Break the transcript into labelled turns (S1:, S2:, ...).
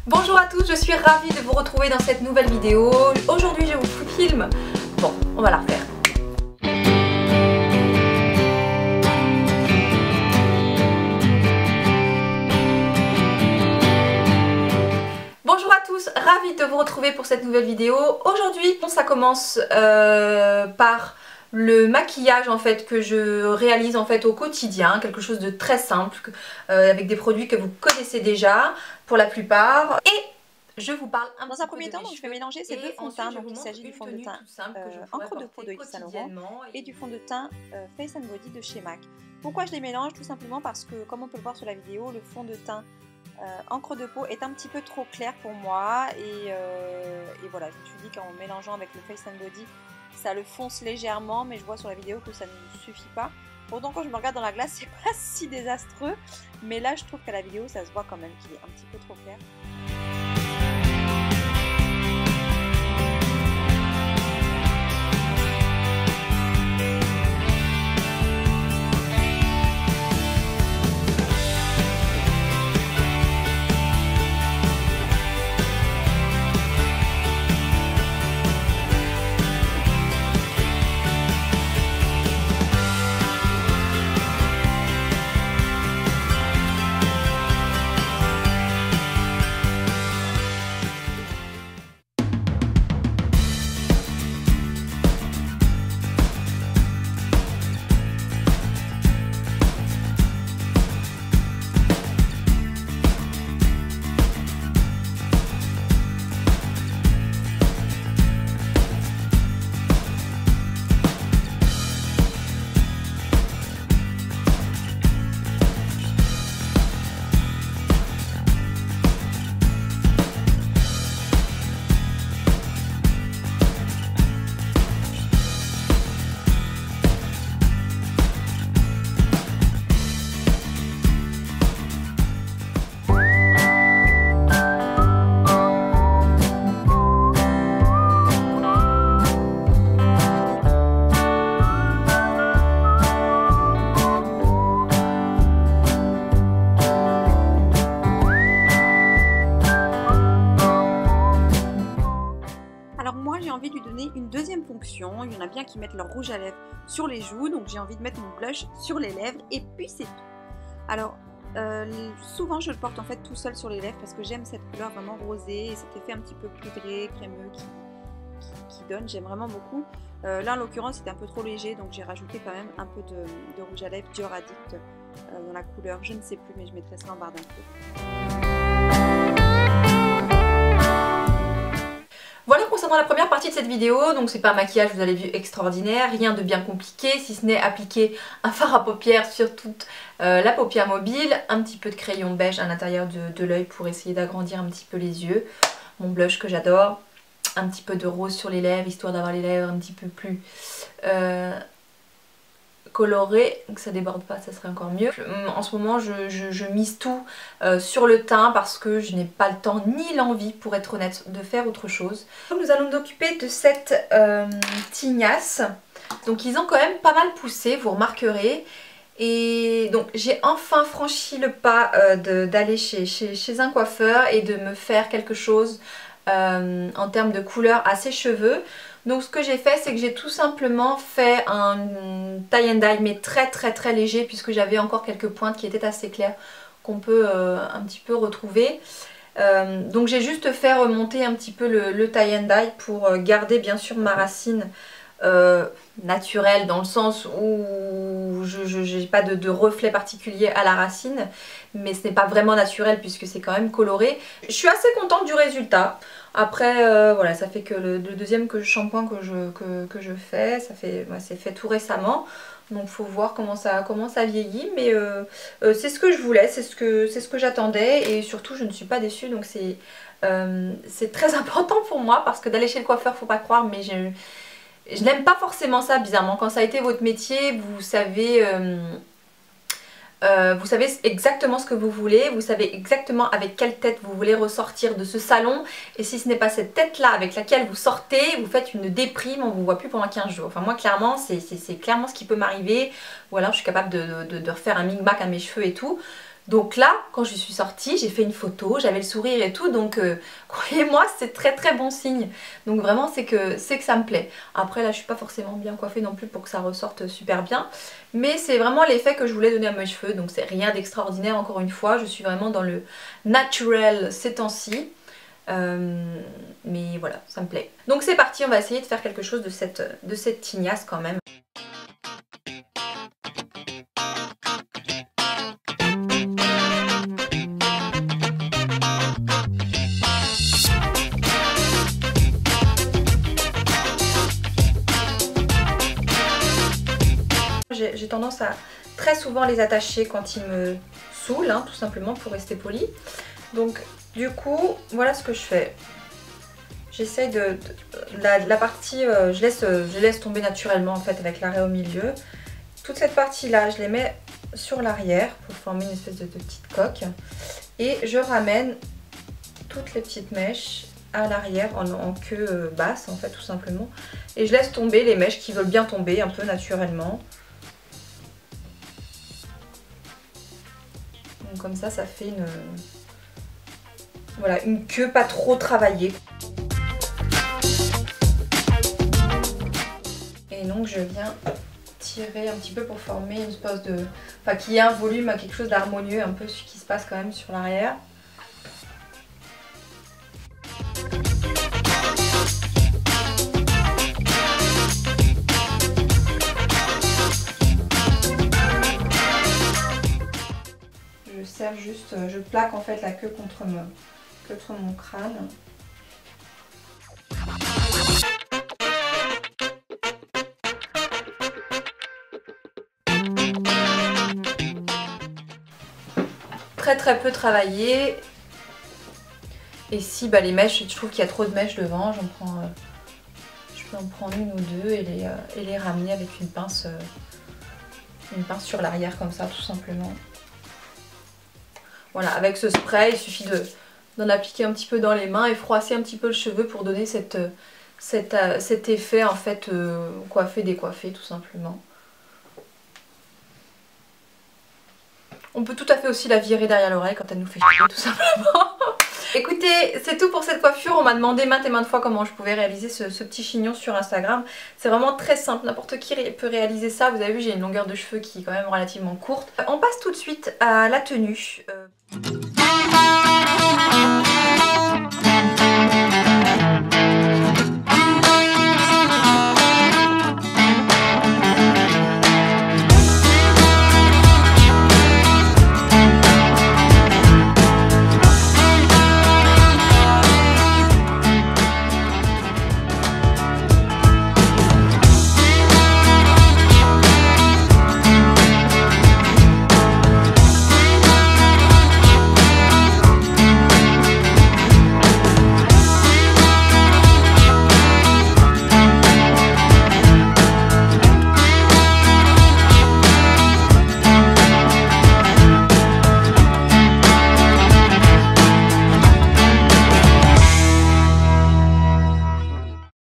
S1: Bonjour à tous, je suis ravie de vous retrouver dans cette nouvelle vidéo. Aujourd'hui je vous filme. Bon, on va la refaire. Bonjour à tous, ravie de vous retrouver pour cette nouvelle vidéo. Aujourd'hui, ça commence par le maquillage en fait que je réalise en fait au quotidien, quelque chose de très simple avec des produits que vous connaissez déjà pour la plupart. Et je vous parle
S2: dans un premier temps, donc je vais mélanger ces deux fonds de teint. Donc il s'agit du fond de teint encre de peau de Yves Saint Laurent et du fond de teint Face and Body de chez MAC. Pourquoi je les mélange? Tout simplement parce que, comme on peut le voir sur la vidéo, le fond de teint encre de peau est un petit peu trop clair pour moi et voilà, je me suis dit qu'en mélangeant avec le Face and Body, ça le fonce légèrement, mais je vois sur la vidéo que ça ne suffit pas. Pourtant, quand je me regarde dans la glace, c'est pas si désastreux, mais là je trouve qu'à la vidéo ça se voit quand même qu'il est un petit peu trop clair. J'ai envie de lui donner une deuxième fonction. Il y en a bien qui mettent leur rouge à lèvres sur les joues, donc j'ai envie de mettre mon blush sur les lèvres et puis c'est tout. Alors souvent je le porte en fait tout seul sur les lèvres parce que j'aime cette couleur vraiment rosée et cet effet un petit peu poudré, crémeux qui donne, j'aime vraiment beaucoup. Là en l'occurrence c'était un peu trop léger, donc j'ai rajouté quand même un peu de rouge à lèvres Dior Addict dans la couleur, je ne sais plus, mais je mettrai ça en barre d'infos.
S1: Voilà concernant la première partie de cette vidéo, donc c'est pas un maquillage, vous avez vu, extraordinaire, rien de bien compliqué, si ce n'est appliquer un fard à paupières sur toute la paupière mobile, un petit peu de crayon beige à l'intérieur de l'œil pour essayer d'agrandir un petit peu les yeux, mon blush que j'adore, un petit peu de rose sur les lèvres, histoire d'avoir les lèvres un petit peu plus coloré, donc ça déborde pas, ça serait encore mieux. En ce moment je mise tout sur le teint parce que je n'ai pas le temps ni l'envie, pour être honnête, de faire autre chose. Nous allons nous occuper de cette tignasse. Donc ils ont quand même pas mal poussé, vous remarquerez. Et donc j'ai enfin franchi le pas d'aller chez un coiffeur et de me faire quelque chose en termes de couleur à ses cheveux. Donc ce que j'ai fait, c'est que j'ai tout simplement fait un tie and dye, mais très léger, puisque j'avais encore quelques pointes qui étaient assez claires qu'on peut un petit peu retrouver. Donc j'ai juste fait remonter un petit peu le tie and dye pour garder bien sûr ma racine naturelle, dans le sens où je n'ai pas de reflet particulier à la racine, mais ce n'est pas vraiment naturel puisque c'est quand même coloré. Je suis assez contente du résultat. Après voilà, ça fait que le deuxième shampoing que je fais, c'est fait tout récemment, donc faut voir comment ça vieillit, mais c'est ce que je voulais, c'est ce que j'attendais, et surtout je ne suis pas déçue, donc c'est très important pour moi, parce que d'aller chez le coiffeur, faut pas croire, mais je n'aime pas forcément ça, bizarrement. Quand ça a été votre métier, vous savez exactement ce que vous voulez, vous savez exactement avec quelle tête vous voulez ressortir de ce salon, et si ce n'est pas cette tête là avec laquelle vous sortez, vous faites une déprime, on vous voit plus pendant 15 jours. Enfin moi clairement c'est clairement ce qui peut m'arriver, ou alors je suis capable de refaire un micmac à mes cheveux et tout. Donc là, quand je suis sortie, j'ai fait une photo, j'avais le sourire et tout, donc croyez-moi, c'est très bon signe. Donc vraiment, c'est que ça me plaît. Après là, je suis pas forcément bien coiffée non plus pour que ça ressorte super bien. Mais c'est vraiment l'effet que je voulais donner à mes cheveux, donc c'est rien d'extraordinaire encore une fois. Je suis vraiment dans le naturel ces temps-ci. Mais voilà, ça me plaît. Donc c'est parti, on va essayer de faire quelque chose de cette tignasse quand même. J'ai tendance à très souvent les attacher quand ils me saoulent, hein, tout simplement pour rester poli. Donc du coup, voilà ce que je fais. J'essaye la partie, je laisse tomber naturellement en fait avec l'arrêt au milieu. Toute cette partie là, je les mets sur l'arrière pour former une espèce de petite coque. Et je ramène toutes les petites mèches à l'arrière en queue basse en fait tout simplement. Et je laisse tomber les mèches qui veulent bien tomber un peu naturellement. Donc comme ça fait une queue pas trop travaillée. Et donc je viens tirer un petit peu pour former une espèce de... Enfin qu'il y ait un volume, quelque chose d'harmonieux, un peu ce qui se passe quand même sur l'arrière. Je plaque en fait la queue contre mon crâne. Très peu travaillé. Et si les mèches, je trouve qu'il y a trop de mèches devant, je peux en prendre une ou deux et les ramener avec une pince sur l'arrière comme ça tout simplement. Voilà, avec ce spray, il suffit d'en appliquer un petit peu dans les mains et froisser un petit peu le cheveu pour donner cet effet en fait coiffé, décoiffé tout simplement. On peut tout à fait aussi la virer derrière l'oreille quand elle nous fait chier tout simplement. Écoutez, c'est tout pour cette coiffure. On m'a demandé maintes et maintes fois comment je pouvais réaliser ce petit chignon sur Instagram. C'est vraiment très simple, n'importe qui peut réaliser ça. Vous avez vu, j'ai une longueur de cheveux qui est quand même relativement courte. On passe tout de suite à la tenue.